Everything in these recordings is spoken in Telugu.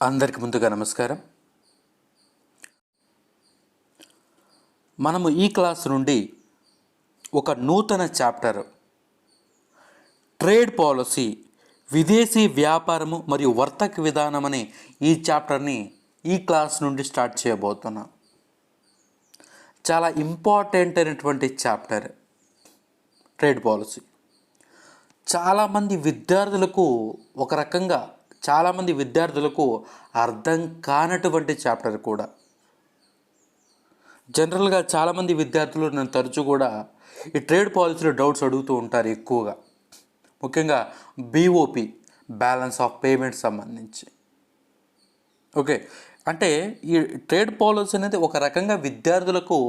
అందరికి ముందుగా నమస్కారం. మనము ఈ క్లాస్ నుండి ఒక నూతన చాప్టర్ ట్రేడ్ పాలసీ, విదేశీ వ్యాపారము మరియు వర్తక విధానం అనే ఈ చాప్టర్ని ఈ క్లాస్ నుండి స్టార్ట్ చేయబోతున్నాం. చాలా ఇంపార్టెంట్ అయినటువంటి చాప్టర్ ట్రేడ్ పాలసీ. చాలామంది విద్యార్థులకు అర్థం కానటువంటి చాప్టర్ కూడా. జనరల్గా చాలామంది విద్యార్థులు నన్ను తరచూ కూడా ఈ ట్రేడ్ పాలసీలో డౌట్స్ అడుగుతూ ఉంటారు ఎక్కువగా, ముఖ్యంగా BOP, బ్యాలెన్స్ ఆఫ్ పేమెంట్ సంబంధించి. ఓకే, అంటే ఈ ట్రేడ్ పాలసీ అనేది ఒక రకంగా విద్యార్థులకు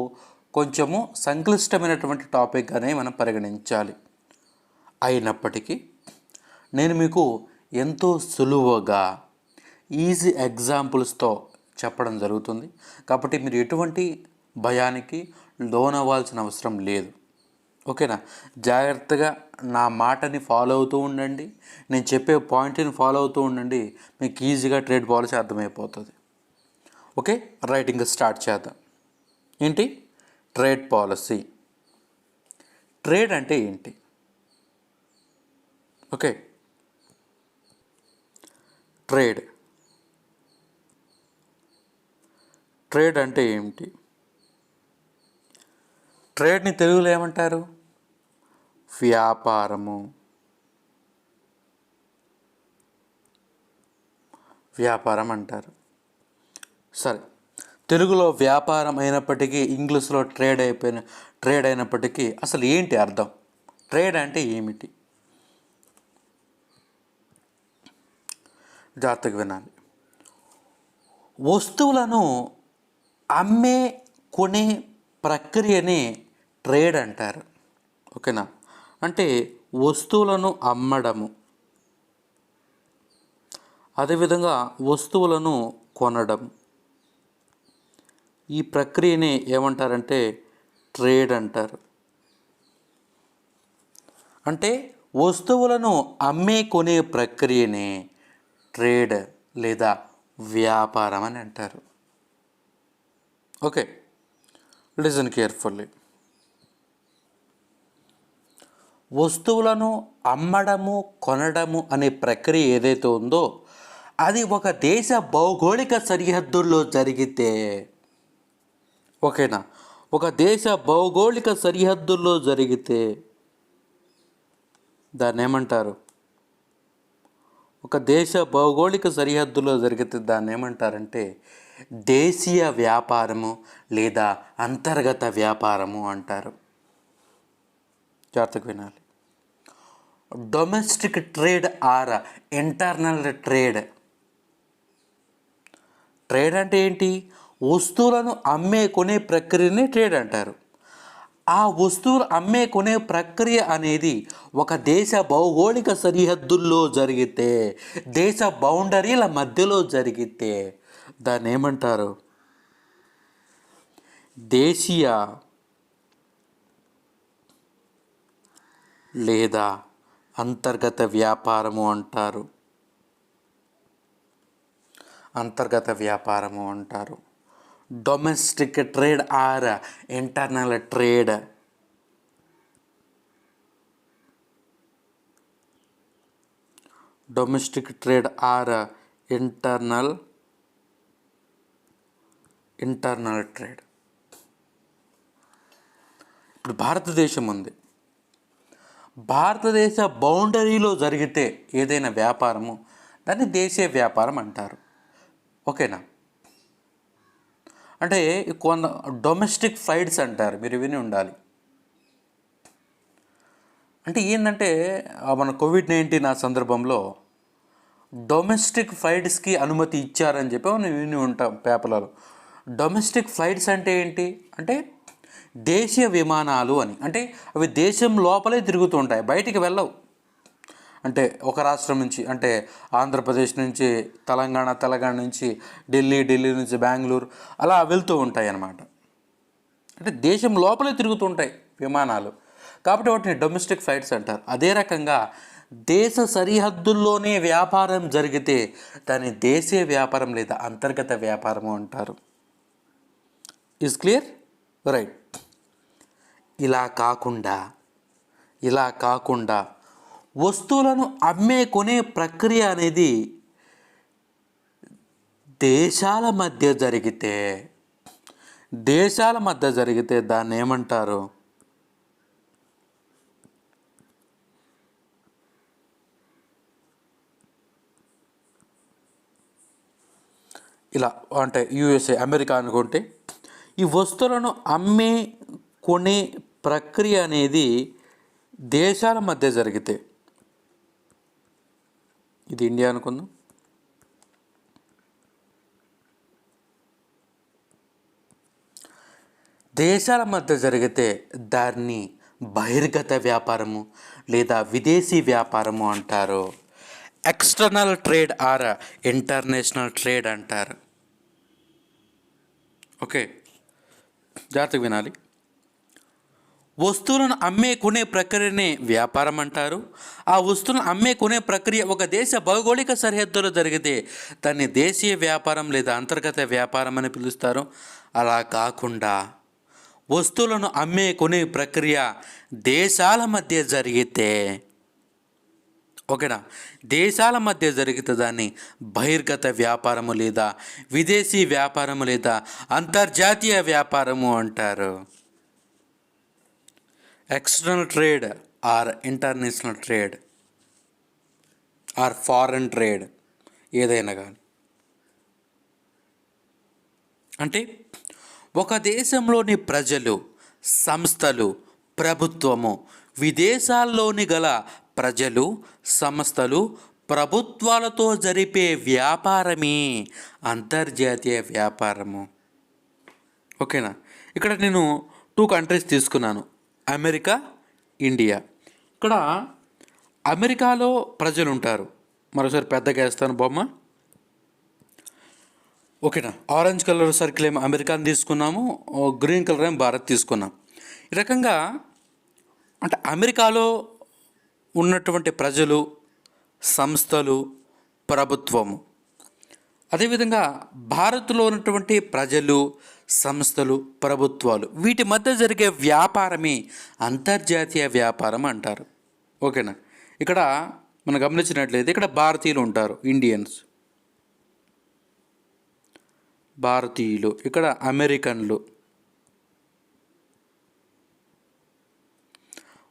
కొంచెము సంక్లిష్టమైనటువంటి టాపిక్గానే మనం పరిగణించాలి. అయినప్పటికీ నేను మీకు ఎంతో సులువుగా ఈజీ ఎగ్జాంపుల్స్తో చెప్పడం జరుగుతుంది. కాబట్టి మీరు ఎటువంటి భయానికి లోనవ్వాల్సిన అవసరం లేదు. ఓకేనా? జాగ్రత్తగా నా మాటని ఫాలో అవుతూ ఉండండి, నేను చెప్పే పాయింట్ని ఫాలో అవుతూ ఉండండి, మీకు ఈజీగా ట్రేడ్ పాలసీ అర్థమైపోతుంది. ఓకే, రైట్, ఇంకా స్టార్ట్ చేద్దాం. ఏంటి ట్రేడ్ పాలసీ? ట్రేడ్ అంటే ఏంటి? ఓకే, ట్రేడ్ అంటే ఏమిటి? ట్రేడ్ని తెలుగులో ఏమంటారు? వ్యాపారం అంటారు. సరే, తెలుగులో వ్యాపారం అయినప్పటికీ ఇంగ్లీష్లో ట్రేడ్ అయినప్పటికీ అసలు ఏంటి అర్థం? ట్రేడ్ అంటే ఏమిటి? జాగ్రత్తగా వినాలి. వస్తువులను అమ్మే కొనే ప్రక్రియనే ట్రేడ్ అంటారు. ఓకేనా? అంటే వస్తువులను అమ్మడము, అదేవిధంగా వస్తువులను కొనడం, ఈ ప్రక్రియనే ఏమంటారంటే ట్రేడ్ అంటారు. అంటే వస్తువులను అమ్మే కొనే ప్రక్రియనే ట్రేడ్ లేదా వ్యాపారం అని అంటారు. Okay, listen carefully. వస్తువులను అమ్మడము, కొనడము అనే ప్రక్రియ ఏదైతే ఉందో అది ఒక దేశ భౌగోళిక సరిహద్దుల్లో జరిగితే, ఓకేనా, ఒక దేశ భౌగోళిక సరిహద్దుల్లో జరిగితే దాన్ని ఏమంటారు? ఒక దేశ భౌగోళిక సరిహద్దులో జరిగితే దాన్ని ఏమంటారంటే దేశీయ వ్యాపారము లేదా అంతర్గత వ్యాపారము అంటారు. జాగ్రత్తగా వినాలి. Domestic trade are internal trade. Trade అంటే ఏంటి? వస్తువులను అమ్మే కొనే ప్రక్రియని ట్రేడ్ అంటారు. ఆ వస్తువులు అమ్మే కొనే ప్రక్రియ అనేది ఒక దేశ భౌగోళిక సరిహద్దుల్లో జరిగితే, దేశ బౌండరీల మధ్యలో జరిగితే దాన్ని ఏమంటారు? దేశీయ లేదా అంతర్గత వ్యాపారము అంటారు. Domestic trade are internal trade. Domestic trade are internal trade. ఇప్పుడు భారతదేశం ఉంది. భారతదేశ బౌండరీలో జరిగితే ఏదైనా వ్యాపారము దాన్ని దేశీయ వ్యాపారం అంటారు. ఓకేనా? అంటే కొంత డొమెస్టిక్ ఫ్లైట్స్ అంటారు, మీరు విని ఉండాలి. అంటే ఏంటంటే మన కోవిడ్-19 ఆ సందర్భంలో డొమెస్టిక్ ఫ్లైట్స్కి అనుమతి ఇచ్చారని చెప్పి మనం విని ఉంటాం పేపర్లలో. డొమెస్టిక్ ఫ్లైట్స్ అంటే ఏంటి అంటే దేశీయ విమానాలు అని. అంటే అవి దేశం లోపలే తిరుగుతూ ఉంటాయి, బయటికి వెళ్ళవు. అంటే ఒక రాష్ట్రం నుంచి, అంటే ఆంధ్రప్రదేశ్ నుంచి తెలంగాణ నుంచి ఢిల్లీ నుంచి బెంగళూరు అలా వెళ్తూ ఉంటాయి అన్నమాట. అంటే దేశం లోపలే తిరుగుతూ ఉంటాయి విమానాలు, కాబట్టి వాటిని డొమెస్టిక్ ఫ్లైట్స్ అంటారు. అదే రకంగా దేశ సరిహద్దుల్లోనే వ్యాపారం జరిగితే దాన్ని దేశీయ వ్యాపారం లేదా అంతర్గత వ్యాపారము అంటారు. Is clear? రైట్. ఇలా కాకుండా వస్తువులను అమ్మే కొనే ప్రక్రియ అనేది దేశాల మధ్య జరిగితే దాన్ని ఏమంటారు? ఇలా అంటే యుఎస్ఏ, అమెరికా అనుకుంటే ఈ వస్తువులను అమ్మే కొనే ప్రక్రియ అనేది దేశాల మధ్య జరిగితే, ఇది ఇండియా అనుకుందాం, దేశాల మధ్య జరిగితే దాన్ని బహిర్గత వ్యాపారము లేదా విదేశీ వ్యాపారము అంటారు. External trade are international trade అంటారు. ఓకే, జాగ్రత్తగా వినాలి. వస్తువులను అమ్మే కొనే ప్రక్రియనే వ్యాపారం అంటారు. ఆ వస్తువులను అమ్మే కొనే ప్రక్రియ ఒక దేశ భౌగోళిక సరిహద్దులో జరిగితే దాన్ని దేశీయ వ్యాపారం లేదా అంతర్గత వ్యాపారం అని పిలుస్తారు. అలా కాకుండా వస్తువులను అమ్మే కొనే ప్రక్రియ దేశాల మధ్య జరిగితే, ఓకేనా, దేశాల మధ్య జరిగితే దాన్ని బహిర్గత వ్యాపారము లేదా విదేశీ వ్యాపారము లేదా అంతర్జాతీయ వ్యాపారము అంటారు. External trade are international trade are foreign trade ఏదైనా కానీ, అంటే ఒక దేశంలోని ప్రజలు, సంస్థలు, ప్రభుత్వము విదేశాల్లోని గల ప్రజలు, సంస్థలు, ప్రభుత్వాలతో జరిపే వ్యాపారమే అంతర్జాతీయ వ్యాపారము. ఓకేనా? ఇక్కడ నేను 2 కంట్రీస్ తీసుకున్నాను, అమెరికా, ఇండియా. ఇక్కడ అమెరికాలో ప్రజలు ఉంటారు. మరోసారి పెద్దగా వేస్తాను బొమ్మ. ఓకేనా? ఆరెంజ్ కలర్ సర్కిల్ ఏమో అమెరికాని తీసుకున్నాము, గ్రీన్ కలర్ ఏమో భారత్ తీసుకున్నాం. ఈ రకంగా అంటే అమెరికాలో ఉన్నటువంటి ప్రజలు, సంస్థలు, ప్రభుత్వము, అదేవిధంగా భారత్లో ఉన్నటువంటి ప్రజలు, సంస్థలు, ప్రభుత్వాలు వీటి మధ్య జరిగే వ్యాపారమే అంతర్జాతీయ వ్యాపారం అంటారు. ఓకేనా? ఇక్కడ మనం గమనించినట్లయితే ఇక్కడ భారతీయులు ఉంటారు, ఇండియన్స్, భారతీయులు, ఇక్కడ అమెరికన్లు.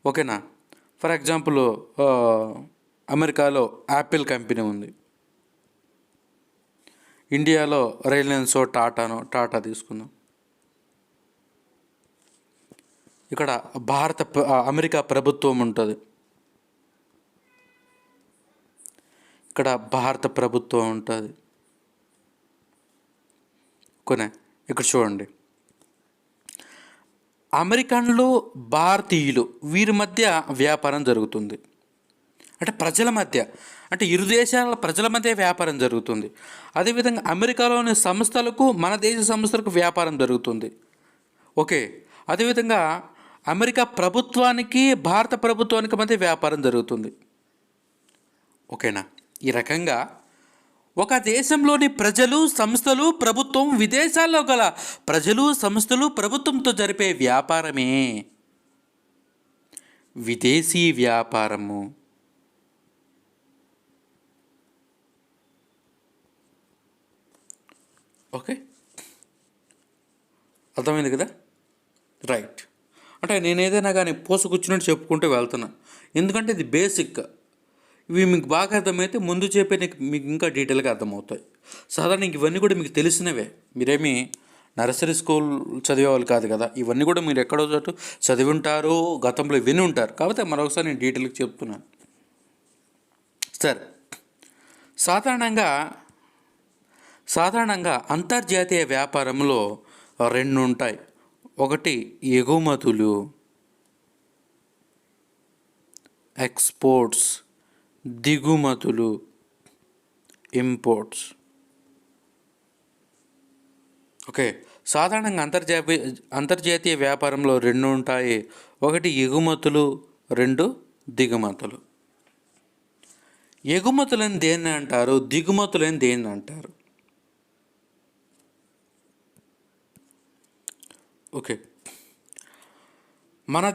ఓకేనా? ఫర్ ఎగ్జాంపుల్ అమెరికాలో యాపిల్ కంపెనీ ఉంది, ఇండియాలో రిలయన్స్, టాటా తీసుకుందాం. ఇక్కడ అమెరికా ప్రభుత్వం ఉంటుంది, ఇక్కడ భారత ప్రభుత్వం ఉంటుంది. కొనే ఇక్కడ చూడండి, అమెరికన్లు, భారతీయులు వీరి మధ్య వ్యాపారం జరుగుతుంది. అంటే ప్రజల మధ్య, అంటే ఇరు దేశాల ప్రజల మధ్య వ్యాపారం జరుగుతుంది. అదేవిధంగా అమెరికాలోని సంస్థలకు, మన దేశ సంస్థలకు వ్యాపారం జరుగుతుంది. ఓకే, అదేవిధంగా అమెరికా ప్రభుత్వానికి, భారత ప్రభుత్వానికి మధ్య వ్యాపారం జరుగుతుంది. ఓకేనా? ఈ రకంగా ఒక దేశంలోని ప్రజలు, సంస్థలు, ప్రభుత్వం విదేశాల్లో గల ప్రజలు, సంస్థలు, ప్రభుత్వంతో జరిపే వ్యాపారమే విదేశీ వ్యాపారము. ఓకే, అర్థమైంది కదా? రైట్. అంటే నేను ఏదైనా కానీ పోసుకొచ్చినట్టు చెప్పుకుంటూ వెళ్తున్నా, ఎందుకంటే ఇది బేసిక్. ఇవి మీకు బాగా అర్థమైతే ముందు చెప్పే మీకు ఇంకా డీటెయిల్గా అర్థమవుతాయి. సాధారణంగా ఇవన్నీ కూడా మీకు తెలిసినవే, మీరేమీ నర్సరీ స్కూల్ చదివేవాళ్ళు కాదు కదా. ఇవన్నీ కూడా మీరు ఎక్కడో చోటు చదివి ఉంటారు, గతంలో విని ఉంటారు. కాకపోతే మరొకసారి నేను డీటెయిల్గా చెప్తున్నాను. సరే, సాధారణంగా అంతర్జాతీయ వ్యాపారంలో 2 ఉంటాయి. ఒకటి ఎగుమతులు, ఎక్స్పోర్ట్స్, దిగుమతులు, ఇంపోర్ట్స్. ఓకే, సాధారణంగా అంతర్జాతీయ వ్యాపారంలో 2 ఉంటాయి. ఒకటి ఎగుమతులు, 2 దిగుమతులు. ఎగుమతులని దేన్ని అంటారు, దిగుమతులని దేన్ని అంటారు? ఓకే, మన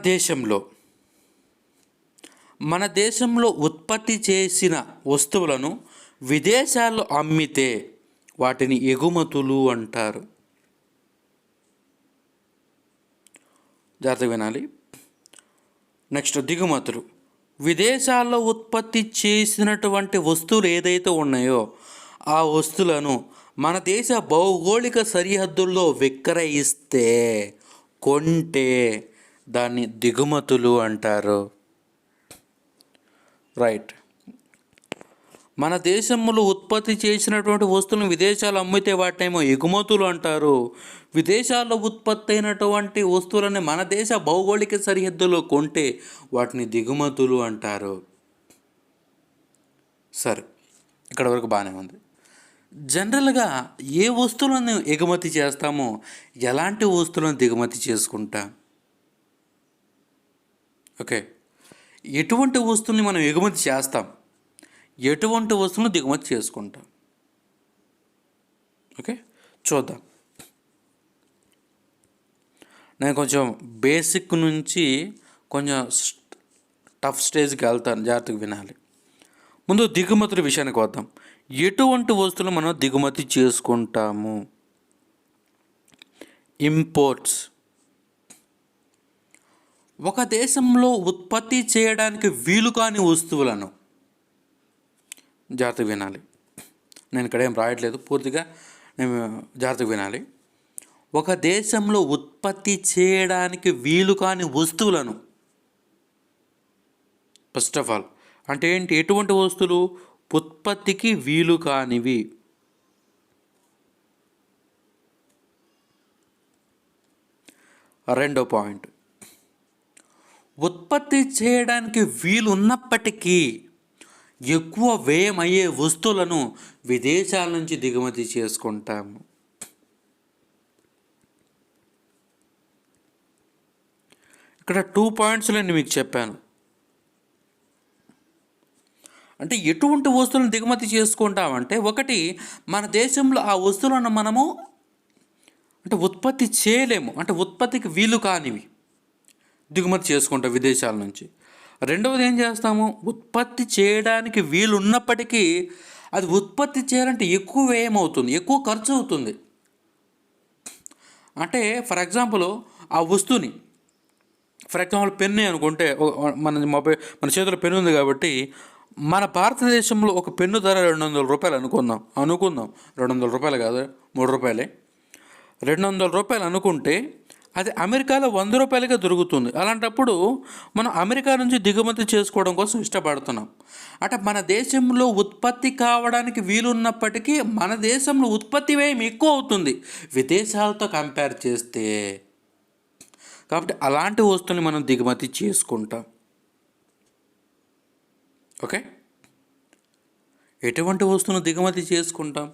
దేశంలో ఉత్పత్తి చేసిన వస్తువులను విదేశాల్లో అమ్మితే వాటిని ఎగుమతులు అంటారు. జాగ్రత్తగా వినాలి. నెక్స్ట్ దిగుమతులు. విదేశాల్లో ఉత్పత్తి చేసినటువంటి వస్తువులు ఏదైతే ఉన్నాయో ఆ వస్తువులను మన దేశ భౌగోళిక సరిహద్దుల్లో విక్రయిస్తే, కొంటే దాన్ని దిగుమతులు అంటారు. రైట్. మన దేశంలో ఉత్పత్తి చేసినటువంటి వస్తువులను విదేశాలు అమ్మితే వాటినేమో ఎగుమతులు అంటారు. విదేశాల్లో ఉత్పత్తి అయినటువంటి వస్తువులని మన దేశ భౌగోళిక సరిహద్దులో కొంటే వాటిని దిగుమతులు అంటారు. సరే, ఇక్కడ వరకు బాగానే ఉంది. జనరల్గా ఏ వస్తువులను ఎగుమతి చేస్తామో, ఎలాంటి వస్తువులను దిగుమతి చేసుకుంటాం? ఓకే, ఎటువంటి వస్తువుని మనం ఎగుమతి చేస్తాం, ఎటువంటి వస్తువులను దిగుమతి చేసుకుంటాం? ఓకే, చూద్దాం. నేను కొంచెం బేసిక్ నుంచి కొంచెం టఫ్ స్టేజ్కి వెళ్తాను, జాగ్రత్తగా వినాలి. ముందు దిగుమతుల విషయానికి వద్దాం. ఎటువంటి వస్తువులు మనం దిగుమతి చేసుకుంటాము? ఇంపోర్ట్స్. ఒక దేశంలో ఉత్పత్తి చేయడానికి వీలు కాని వస్తువులను, జాగ్రత్తగా వినాలి, నేను ఇక్కడ ఏం రాయట్లేదు, పూర్తిగా నేను జాగ్రత్తగా వినాలి. ఒక దేశంలో ఉత్పత్తి చేయడానికి వీలు కాని వస్తువులను, ఫస్ట్ ఆఫ్ ఆల్ అంటే ఏంటి? ఎటువంటి వస్తువులు ఉత్పత్తికి వీలు కానివి. రెండో పాయింట్, ఉత్పత్తి చేయడానికి వీలున్నప్పటికీ ఎక్కువ వ్యయం అయ్యే వస్తువులను విదేశాల నుంచి దిగుమతి చేసుకుంటాము. ఇక్కడ 2 పాయింట్స్ నేను మీకు చెప్పాను. అంటే ఎటువంటి వస్తువులను దిగుమతి చేసుకుంటామంటే, ఒకటి, మన దేశంలో ఆ వస్తువులను మనము అంటే ఉత్పత్తి చేయలేము, అంటే ఉత్పత్తికి వీలు కానివి దిగుమతి చేసుకుంటాం విదేశాల నుంచి. రెండవది ఏం చేస్తాము, ఉత్పత్తి చేయడానికి వీలు ఉన్నప్పటికీ అది ఉత్పత్తి చేయాలంటే ఎక్కువ వ్యయం అవుతుంది, ఎక్కువ ఖర్చు అవుతుంది. అంటే ఫర్ ఎగ్జాంపుల్ ఆ వస్తువుని, ఫర్ ఎగ్జాంపుల్ పెన్ను అనుకుంటే, మన చేతిలో పెన్ను ఉంది కాబట్టి, మన భారతదేశంలో ఒక పెన్ను ధర 200 రూపాయలు అనుకుందాం. 200 రూపాయలు కాదు, 3 రూపాయలే. 200 రూపాయలు అనుకుంటే అది అమెరికాలో 100 రూపాయలుగా దొరుకుతుంది. అలాంటప్పుడు మనం అమెరికా నుంచి దిగుమతి చేసుకోవడం కోసం ఇష్టపడుతున్నాం. అంటే మన దేశంలో ఉత్పత్తి కావడానికి వీలున్నప్పటికీ మన దేశంలో ఉత్పత్తి వ్యయం ఎక్కువ అవుతుంది విదేశాలతో కంపేర్ చేస్తే. కాబట్టి అలాంటి వస్తువుని మనం దిగుమతి చేసుకుంటాం. ఓకే, ఎటువంటి వస్తువును దిగుమతి చేసుకుంటాం?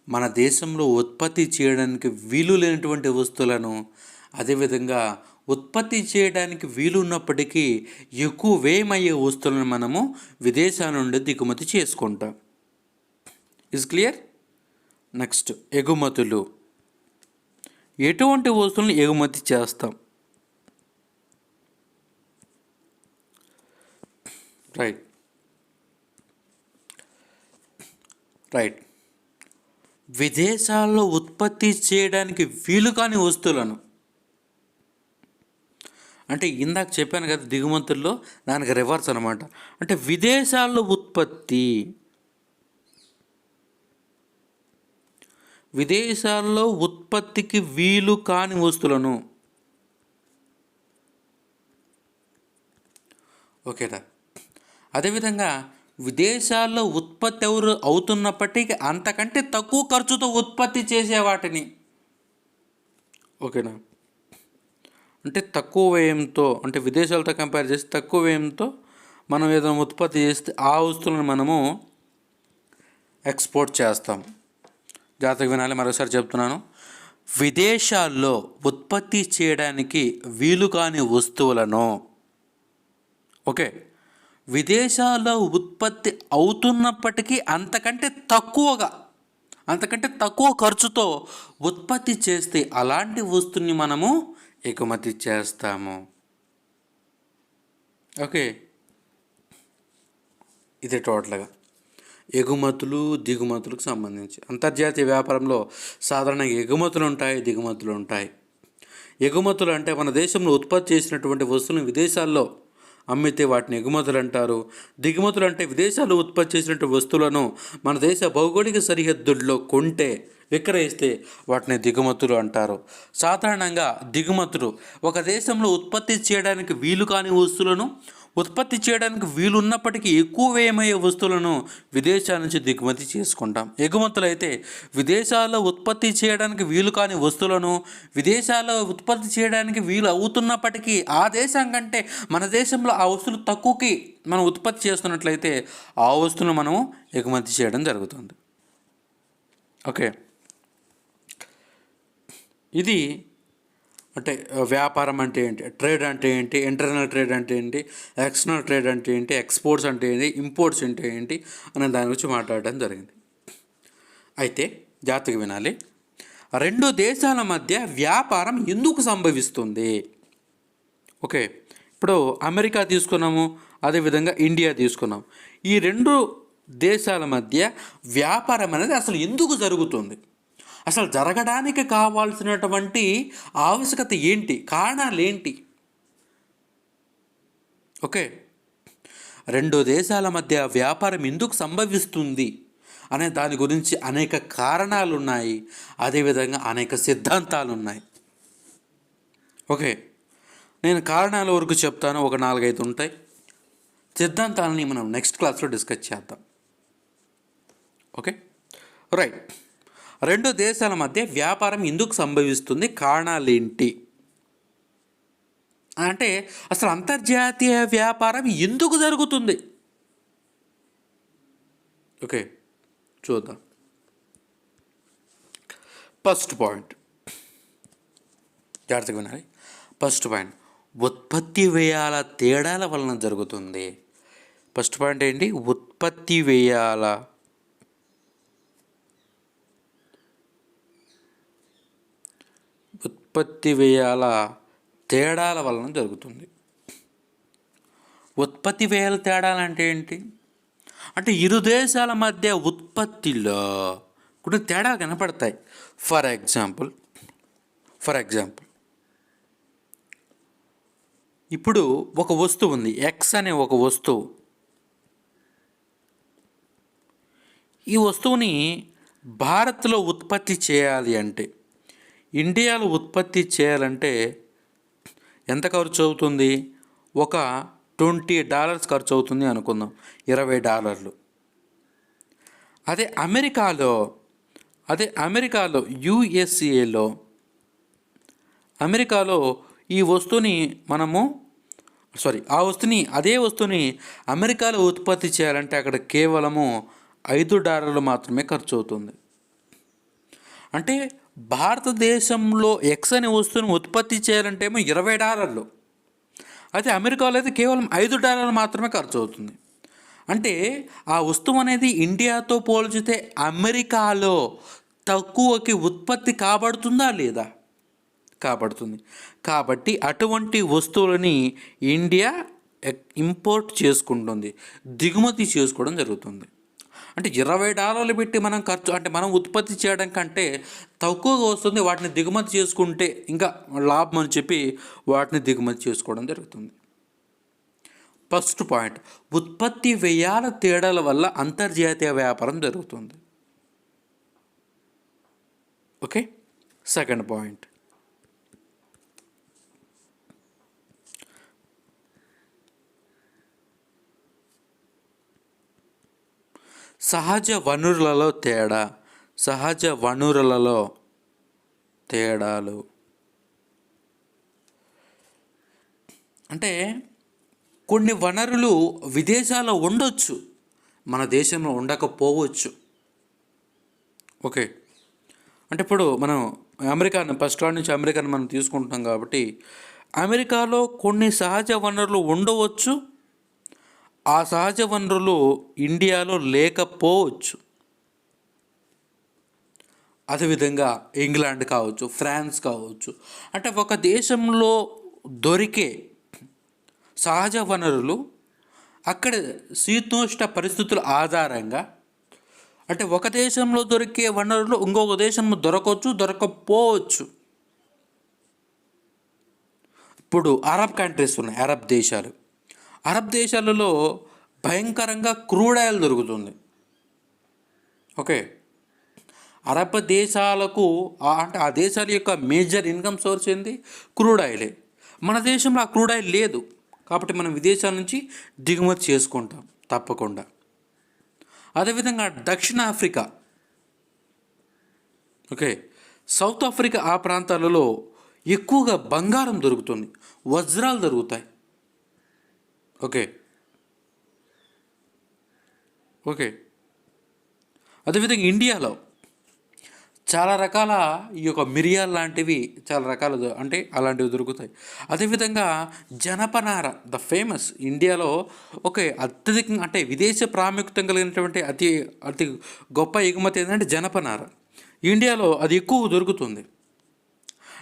మన దేశంలో ఉత్పత్తి చేయడానికి వీలు లేనటువంటి వస్తువులను, అదేవిధంగా ఉత్పత్తి చేయడానికి వీలు ఉన్నప్పటికీ ఎక్కువ వ్యయమయ్యే వస్తువులను మనము విదేశాల నుండి దిగుమతి చేసుకుంటాం. Is clear? నెక్స్ట్ ఎగుమతులు. ఎటువంటి వస్తువులను ఎగుమతి చేస్తాం? రైట్. విదేశాల్లో ఉత్పత్తి చేయడానికి వీలు కాని వస్తువులను, అంటే ఇందాక చెప్పాను కదా దిగుమతుల్లో, దానికి రివర్స్ అనమాట. అంటే విదేశాల్లో ఉత్పత్తికి వీలు కాని వస్తువులను. ఓకేనా? అదేవిధంగా విదేశాల్లో ఉత్పత్తి అవుతున్నప్పటికీ అంతకంటే తక్కువ ఖర్చుతో ఉత్పత్తి చేసే వాటిని. ఓకేనా? అంటే తక్కువ వ్యయంతో, అంటే విదేశాలతో కంపేర్ చేసి తక్కువ వ్యయంతో మనం ఏదైనా ఉత్పత్తి చేస్తే ఆ వస్తువులను మనము ఎక్స్పోర్ట్ చేస్తాం. జాగ్రత్తగా వినాలి, మరోసారి చెప్తున్నాను. విదేశాల్లో ఉత్పత్తి చేయడానికి వీలు కాని వస్తువులను, ఓకే, విదేశాల్లో ఉత్పత్తి అవుతున్నప్పటికీ అంతకంటే తక్కువ ఖర్చుతో ఉత్పత్తి చేస్తే అలాంటి వస్తువుని మనము ఎగుమతి చేస్తాము. ఓకే, ఇది టోటల్గా ఎగుమతులు దిగుమతులకు సంబంధించి. అంతర్జాతీయ వ్యాపారంలో సాధారణంగా ఎగుమతులు ఉంటాయి, దిగుమతులు ఉంటాయి. ఎగుమతులు అంటే మన దేశంలో ఉత్పత్తి చేసినటువంటి వస్తువులను విదేశాల్లో అమ్మితే వాటిని ఎగుమతులు అంటారు. దిగుమతులు అంటే విదేశాల్లో ఉత్పత్తి చేసినటువంటి వస్తువులను మన దేశ భౌగోళిక సరిహద్దుల్లో కొంటే విక్రయిస్తే వాటిని దిగుమతులు అంటారు. సాధారణంగా దిగుమతులు ఒక దేశంలో ఉత్పత్తి చేయడానికి వీలు కాని వస్తువులను, ఉత్పత్తి చేయడానికి వీలున్నప్పటికీ ఎక్కువ వ్యయమయ్యే వస్తువులను విదేశాల నుంచి దిగుమతి చేసుకుంటాం. ఎగుమతులు అయితే విదేశాల్లో ఉత్పత్తి చేయడానికి వీలు కాని వస్తువులను విదేశాల్లో ఉత్పత్తి చేయడానికి వీలు అవుతున్నప్పటికీ ఆ దేశం కంటే మన దేశంలో ఆ వస్తువులు తక్కువకి మనం ఉత్పత్తి చేస్తున్నట్లయితే ఆ వస్తువులను మనం ఎగుమతి చేయడం జరుగుతుంది. ఓకే, ఇది అంటే వ్యాపారం అంటే ఏంటి, ట్రేడ్ అంటే ఏంటి, ఇంటర్నల్ ట్రేడ్ అంటే ఏంటి, ఎక్స్టర్నల్ ట్రేడ్ అంటే ఏంటి, ఎక్స్పోర్ట్స్ అంటే ఏంటి, ఇంపోర్ట్స్ అంటే ఏంటి అనే దాని గురించి మాట్లాడడం జరిగింది. అయితే జాగ్రత్తగా వినాలి. రెండు దేశాల మధ్య వ్యాపారం ఎందుకు సంభవిస్తుంది? ఓకే, ఇప్పుడు అమెరికా తీసుకున్నాము, అదేవిధంగా ఇండియా తీసుకున్నాం. ఈ రెండు దేశాల మధ్య వ్యాపారం అనేది అసలు ఎందుకు జరుగుతుంది? అసలు జరగడానికి కావాల్సినటువంటి ఆవశ్యకత ఏంటి, కారణాలు ఏంటి? ఓకే, రెండు దేశాల మధ్య వ్యాపారం ఎందుకు సంభవిస్తుంది అనే దాని గురించి అనేక కారణాలు ఉన్నాయి, అదేవిధంగా అనేక సిద్ధాంతాలు ఉన్నాయి. ఓకే, నేను కారణాల వరకు చెప్తాను, ఒక 4-5 ఉంటాయి. సిద్ధాంతాలని మనం నెక్స్ట్ క్లాస్లో డిస్కస్ చేద్దాం. Okay, right. రెండు దేశాల మధ్య వ్యాపారం ఎందుకు సంభవిస్తుంది, కారణాలు ఏంటి అంటే అసలు అంతర్జాతీయ వ్యాపారం ఎందుకు జరుగుతుంది? ఓకే, చూద్దాం. ఫస్ట్ పాయింట్, జాగ్రత్తగా వినాలి. ఫస్ట్ పాయింట్, ఉత్పత్తి వ్యయాల తేడాల వలన జరుగుతుంది. ఫస్ట్ పాయింట్ ఏంటి? ఉత్పత్తి వ్యయాల తేడాల వలన జరుగుతుంది. ఉత్పత్తి వ్యయాల తేడాలు అంటే ఏంటి అంటే ఇరు దేశాల మధ్య ఉత్పత్తిలో కొన్ని తేడాలు కనపడతాయి. ఫర్ ఎగ్జాంపుల్ ఇప్పుడు ఒక వస్తువు ఉంది, ఎక్స్ అనే ఒక వస్తువు. ఈ వస్తువుని భారత్లో ఉత్పత్తి చేయాలి అంటే, ఇండియాలో ఉత్పత్తి చేయాలంటే ఎంత ఖర్చు అవుతుంది? ఒక $20 ఖర్చు అవుతుంది అనుకుందాం, $20. అదే అమెరికాలో అమెరికాలో ఈ వస్తువుని అదే వస్తువుని అమెరికాలో ఉత్పత్తి చేయాలంటే అక్కడ కేవలము $5 మాత్రమే ఖర్చు అవుతుంది. అంటే భారతదేశంలో ఎక్స్ అనే వస్తువుని ఉత్పత్తి చేయాలంటే ఏమో $20, అయితే అమెరికాలో అయితే కేవలం $5 మాత్రమే ఖర్చు అవుతుంది. అంటే ఆ వస్తువు అనేది ఇండియాతో పోల్చితే అమెరికాలో తక్కువకి ఉత్పత్తి కాబడుతుందా లేదా? కాబడుతుంది. కాబట్టి అటువంటి వస్తువులని ఇండియా ఇంపోర్ట్ చేసుకుంటుంది, దిగుమతి చేసుకోవడం జరుగుతుంది. అంటే $20 పెట్టి మనం ఉత్పత్తి చేయడం కంటే తక్కువగా వస్తుంది, వాటిని దిగుమతి చేసుకుంటే ఇంకా లాభం అని చెప్పి వాటిని దిగుమతి చేసుకోవడం జరుగుతుంది. ఫస్ట్ పాయింట్, ఉత్పత్తి వ్యయాల తేడాల వల్ల అంతర్జాతీయ వ్యాపారం జరుగుతుంది. ఓకే, సెకండ్ పాయింట్, సహజ వనరులలో తేడాలు. అంటే కొన్ని వనరులు విదేశాల్లో ఉండొచ్చు, మన దేశంలో ఉండకపోవచ్చు. ఓకే, అంటే ఇప్పుడు మనం ఫస్ట్ నుంచి అమెరికాను మనం తీసుకుంటున్నాం కాబట్టి అమెరికాలో కొన్ని సహజ వనరులు ఉండవచ్చు, ఆ సహజ వనరులు ఇండియాలో లేకపోవచ్చు. అదేవిధంగా ఇంగ్లాండ్ కావచ్చు, ఫ్రాన్స్ కావచ్చు, అంటే ఒక దేశంలో దొరికే సహజ వనరులు అక్కడ శీతోష్ణ పరిస్థితుల ఆధారంగా, అంటే ఒక దేశంలో దొరికే వనరులు ఇంకొక దేశంలో దొరకవచ్చు, దొరకపోవచ్చు. ఇప్పుడు అరబ్ కంట్రీస్ ఉన్నాయి, అరబ్ దేశాలలో భయంకరంగా క్రూడ్ ఆయిల్ దొరుకుతుంది. ఓకే, అరబ్ దేశాలకు అంటే ఆ దేశాల యొక్క మేజర్ ఇన్కమ్ సోర్స్ ఏంది? క్రూడ్ ఆయిలే. మన దేశంలో ఆ క్రూడ్ ఆయిల్ లేదు, కాబట్టి మనం విదేశాల నుంచి దిగుమతి చేసుకుంటాం తప్పకుండా. అదేవిధంగా దక్షిణ ఆఫ్రికా, ఓకే, సౌత్ ఆఫ్రికా, ఆ ప్రాంతాలలో ఎక్కువగా బంగారం దొరుకుతుంది, వజ్రాలు దొరుకుతాయి. ఓకే ఓకే అదేవిధంగా ఇండియాలో చాలా రకాల ఈ యొక్క మిరియాలు లాంటివి చాలా రకాల అంటే అలాంటివి దొరుకుతాయి. అదేవిధంగా జనపనార ద ఫేమస్ ఇండియాలో. ఓకే, అత్యధికంగా అంటే విదేశ ప్రాముఖ్యత కలిగినటువంటి అతి అతి గొప్ప ఎగుమతి ఏంటంటే జనపనార. ఇండియాలో అది ఎక్కువ దొరుకుతుంది.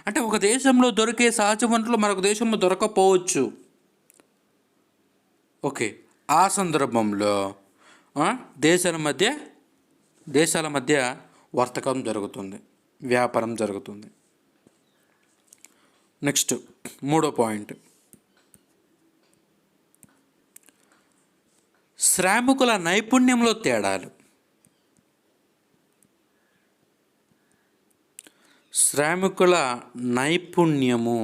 అంటే ఒక దేశంలో దొరికే సహజ వనరులు మరొక దేశంలో దొరకపోవచ్చు. ఓకే, ఆ సందర్భంలో దేశాల మధ్య వర్తకం జరుగుతుంది, వ్యాపారం జరుగుతుంది. నెక్స్ట్ 3వ పాయింట్, శ్రామికుల నైపుణ్యంలో తేడాలు. శ్రామికుల నైపుణ్యము,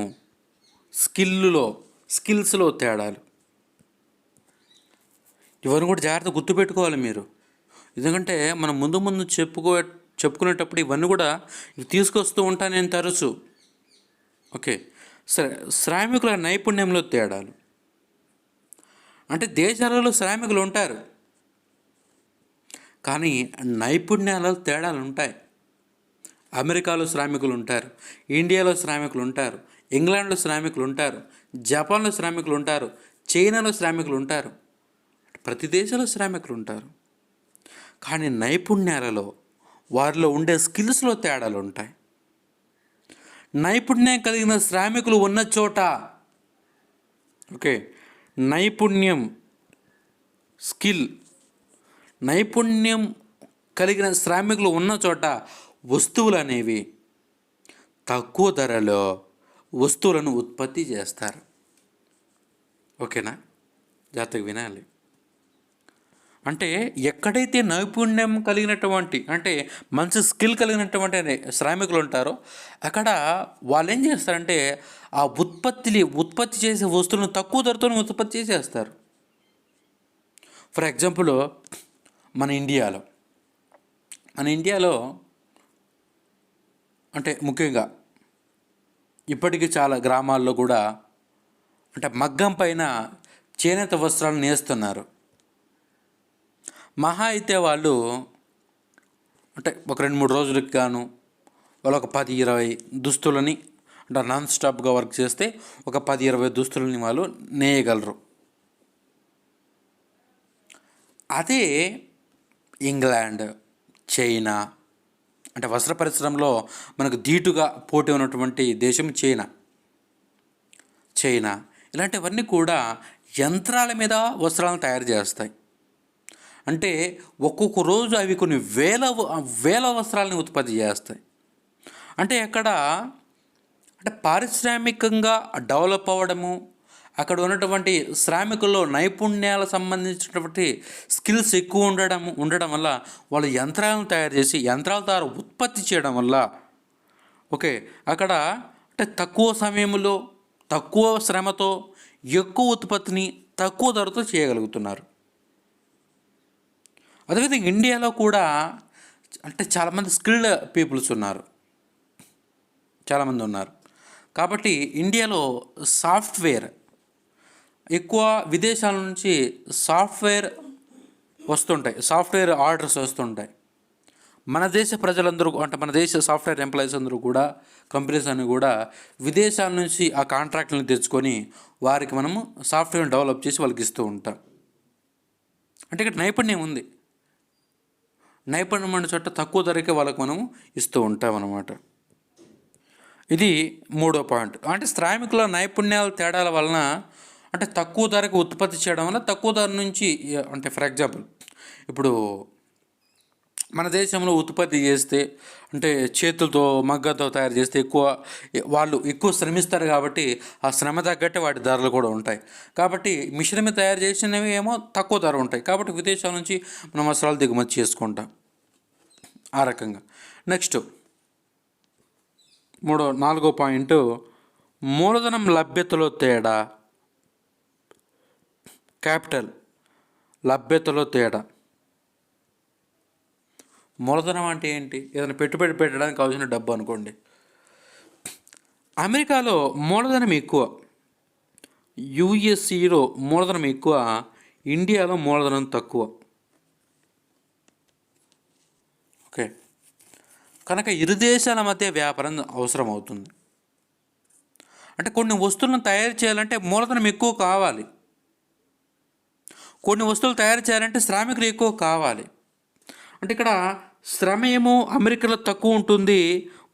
స్కిల్స్లో తేడాలు. ఇవన్నీ కూడా జాగ్రత్తగా గుర్తుపెట్టుకోవాలి మీరు, ఎందుకంటే మనం ముందు చెప్పుకునేటప్పుడు ఇవన్నీ కూడా తీసుకొస్తూ ఉంటాను నేను తరచు. ఓకే, శ్రామికుల నైపుణ్యంలో తేడాలు అంటే దేశాలలో శ్రామికులు ఉంటారు, కానీ నైపుణ్యాలలో తేడాలు ఉంటాయి. అమెరికాలో శ్రామికులు ఉంటారు, ఇండియాలో శ్రామికులు ఉంటారు, ఇంగ్లాండ్లో శ్రామికులు ఉంటారు, జపాన్లో శ్రామికులు ఉంటారు, చైనాలో శ్రామికులు ఉంటారు, ప్రతి దేశంలో శ్రామికులు ఉంటారు. కానీ నైపుణ్యాలలో వారిలో ఉండే స్కిల్స్లో తేడాలు ఉంటాయి. నైపుణ్యం కలిగిన శ్రామికులు ఉన్న చోట, ఓకే, నైపుణ్యం కలిగిన శ్రామికులు ఉన్న చోట వస్తువులు అనేవి తక్కువ ధరలో వస్తువులను ఉత్పత్తి చేస్తారు. ఓకేనా, జాగ్రత్తగా వినాలి. అంటే ఎక్కడైతే నైపుణ్యం కలిగినటువంటి అంటే మంచి స్కిల్ కలిగినటువంటి శ్రామికులు ఉంటారో అక్కడ వాళ్ళు ఏం చేస్తారంటే ఆ ఉత్పత్తి చేసే వస్తువులను తక్కువ ధరతో ఉత్పత్తి చేసేస్తారు. ఫర్ ఎగ్జాంపుల్ మన ఇండియాలో అంటే ముఖ్యంగా ఇప్పటికీ చాలా గ్రామాల్లో కూడా అంటే మగ్గం పైన చేనేత వస్త్రాలు నేస్తున్నారు. మహా అయితే వాళ్ళు అంటే ఒక 2-3 రోజులకి గాను వాళ్ళు ఒక 10-20 దుస్తులని అంటే నాన్ స్టాప్గా వర్క్ చేస్తే ఒక 10-20 దుస్తులని వాళ్ళు నేయగలరు. అదే ఇంగ్లాండ్, చైనా, అంటే వస్త్ర పరిశ్రమలో మనకు ధీటుగా పోటీ ఉన్నటువంటి దేశం చైనా ఇలాంటివన్నీ కూడా యంత్రాల మీద వస్త్రాలను తయారు చేస్తాయి. అంటే ఒక్కొక్క రోజు అవి కొన్ని వేల వస్త్రాలని ఉత్పత్తి చేస్తాయి. అంటే అక్కడ అంటే పారిశ్రామికంగా డెవలప్ అవ్వడము, అక్కడ ఉన్నటువంటి శ్రామికుల్లో నైపుణ్యాలకు సంబంధించినటువంటి స్కిల్స్ ఎక్కువ ఉండడం వల్ల వాళ్ళు యంత్రాలను తయారు చేసి యంత్రాల ద్వారా ఉత్పత్తి చేయడం వల్ల ఓకే అక్కడ అంటే తక్కువ సమయంలో తక్కువ శ్రమతో ఎక్కువ ఉత్పత్తిని తక్కువ ధరతో చేయగలుగుతున్నారు. అదేవిధంగా ఇండియాలో కూడా అంటే చాలామంది స్కిల్డ్ పీపుల్స్ చాలామంది ఉన్నారు. కాబట్టి ఇండియాలో సాఫ్ట్వేర్ ఎక్కువ విదేశాల నుంచి సాఫ్ట్వేర్ ఆర్డర్స్ వస్తుంటాయి. మన దేశ ప్రజలందరూ అంటే మన దేశ సాఫ్ట్వేర్ ఎంప్లాయీస్ అందరూ కూడా కంపెనీస్ అన్ని కూడా విదేశాల నుంచి ఆ కాంట్రాక్ట్లను తెచ్చుకొని వారికి మనము సాఫ్ట్వేర్ని డెవలప్ చేసి వాళ్ళకి ఇస్తూ ఉంటాం. అంటే ఇక్కడ నైపుణ్యం ఉంది. నైపుణ్యం అనే చోట తక్కువ ధరకే వాళ్ళకు మనము ఇస్తూ ఉంటాం అన్నమాట. ఇది మూడో పాయింట్. అంటే శ్రామికుల నైపుణ్యాల తేడాల వలన అంటే తక్కువ ధరకు ఉత్పత్తి చేయడం వల్ల తక్కువ ధర నుంచి అంటే ఫర్ ఎగ్జాంపుల్ ఇప్పుడు మన దేశంలో ఉత్పత్తి చేస్తే అంటే చేతులతో మగ్గతో తయారు చేస్తే వాళ్ళు ఎక్కువ శ్రమిస్తారు కాబట్టి ఆ శ్రమ తగ్గట్టే వాటి ధరలు కూడా ఉంటాయి. కాబట్టి మిశ్రమ తయారు చేసినవి ఏమో తక్కువ ధర ఉంటాయి. కాబట్టి విదేశాల నుంచి మనం వస్త్రాలు దిగుమతి చేసుకుంటాం ఆ రకంగా. నెక్స్ట్ నాలుగో పాయింట్ మూలధనం లభ్యతలో తేడా. క్యాపిటల్ లభ్యతలో తేడా. మూలధనం అంటే ఏంటి? ఏదైనా పెట్టుబడి పెట్టడానికి కావాల్సిన డబ్బు అనుకోండి. అమెరికాలో మూలధనం ఎక్కువ, యుఎస్సిలో మూలధనం ఎక్కువ, ఇండియాలో మూలధనం తక్కువ. ఓకే, కనుక ఇరు దేశాల మధ్య వ్యాపారం అవసరం అవుతుంది. అంటే కొన్ని వస్తువులను తయారు చేయాలంటే మూలధనం ఎక్కువ కావాలి, కొన్ని వస్తువులు తయారు చేయాలంటే శ్రామికులు ఎక్కువ కావాలి. అంటే ఇక్కడ శ్రమ ఏమో అమెరికాలో తక్కువ ఉంటుంది,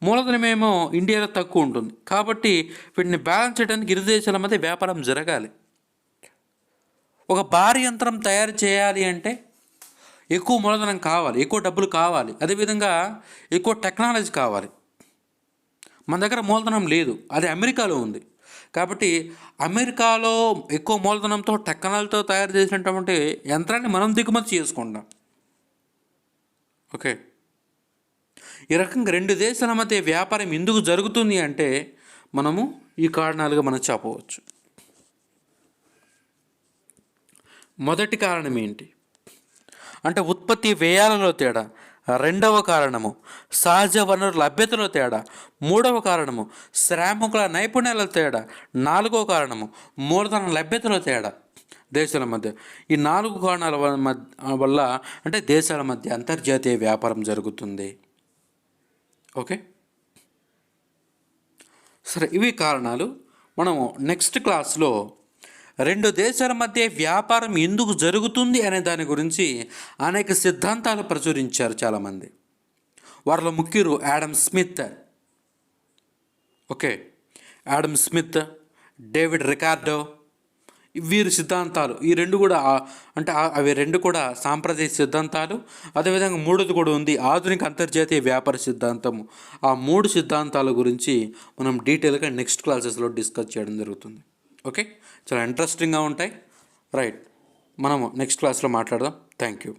మూలధనం ఏమో ఇండియాలో తక్కువ ఉంటుంది. కాబట్టి వీటిని బ్యాలెన్స్ చేయడానికి ఇరు దేశాల మధ్య వ్యాపారం జరగాలి. ఒక భారీ యంత్రం తయారు చేయాలి అంటే ఎక్కువ మూలధనం కావాలి, ఎక్కువ డబ్బులు కావాలి, అదేవిధంగా ఎక్కువ టెక్నాలజీ కావాలి. మన దగ్గర మూలధనం లేదు, అది అమెరికాలో ఉంది. కాబట్టి అమెరికాలో ఎక్కువ మూలధనంతో టెక్నాలజీతో తయారు చేసినటువంటి యంత్రాన్ని మనం దిగుమతి చేసుకుంటాం. ఓకే, ఈ రకంగా రెండు దేశాల మధ్య వ్యాపారం ఎందుకు జరుగుతుంది అంటే మనము ఈ కారణాలుగా మనం చెప్పవచ్చు. మొదటి కారణం ఏంటి అంటే ఉత్పత్తి వ్యయాలలో తేడా. రెండవ కారణము సహజ వనరుల లభ్యతలో తేడా. మూడవ కారణము శ్రామికుల నైపుణ్యాల తేడా. నాలుగవ కారణము మూలధన లభ్యతలో తేడా దేశాల మధ్య. ఈ 4 కారణాల వల్ల అంటే దేశాల మధ్య అంతర్జాతీయ వ్యాపారం జరుగుతుంది. ఓకే, సరే, ఇవి కారణాలు. మనము నెక్స్ట్ క్లాస్లో రెండు దేశాల మధ్య వ్యాపారం ఎందుకు జరుగుతుంది అనే దాని గురించి అనేక సిద్ధాంతాలు ప్రచురించారు చాలామంది. వారిలో ముఖ్యులు Adam Smith. Okay, Adam Smith, David Ricardo, వీరి సిద్ధాంతాలు ఈ రెండు కూడా అంటే అవి రెండు కూడా సాంప్రదాయ సిద్ధాంతాలు. అదేవిధంగా మూడోది కూడా ఉంది, ఆధునిక అంతర్జాతీయ వ్యాపార సిద్ధాంతము. ఆ 3 సిద్ధాంతాల గురించి మనం డీటెయిల్గా నెక్స్ట్ క్లాసెస్లో డిస్కస్ చేయడం జరుగుతుంది. ఓకే, చాలా ఇంట్రెస్టింగ్గా ఉంటాయి. రైట్, మనము నెక్స్ట్ క్లాస్లో మాట్లాడదాం. Thank you.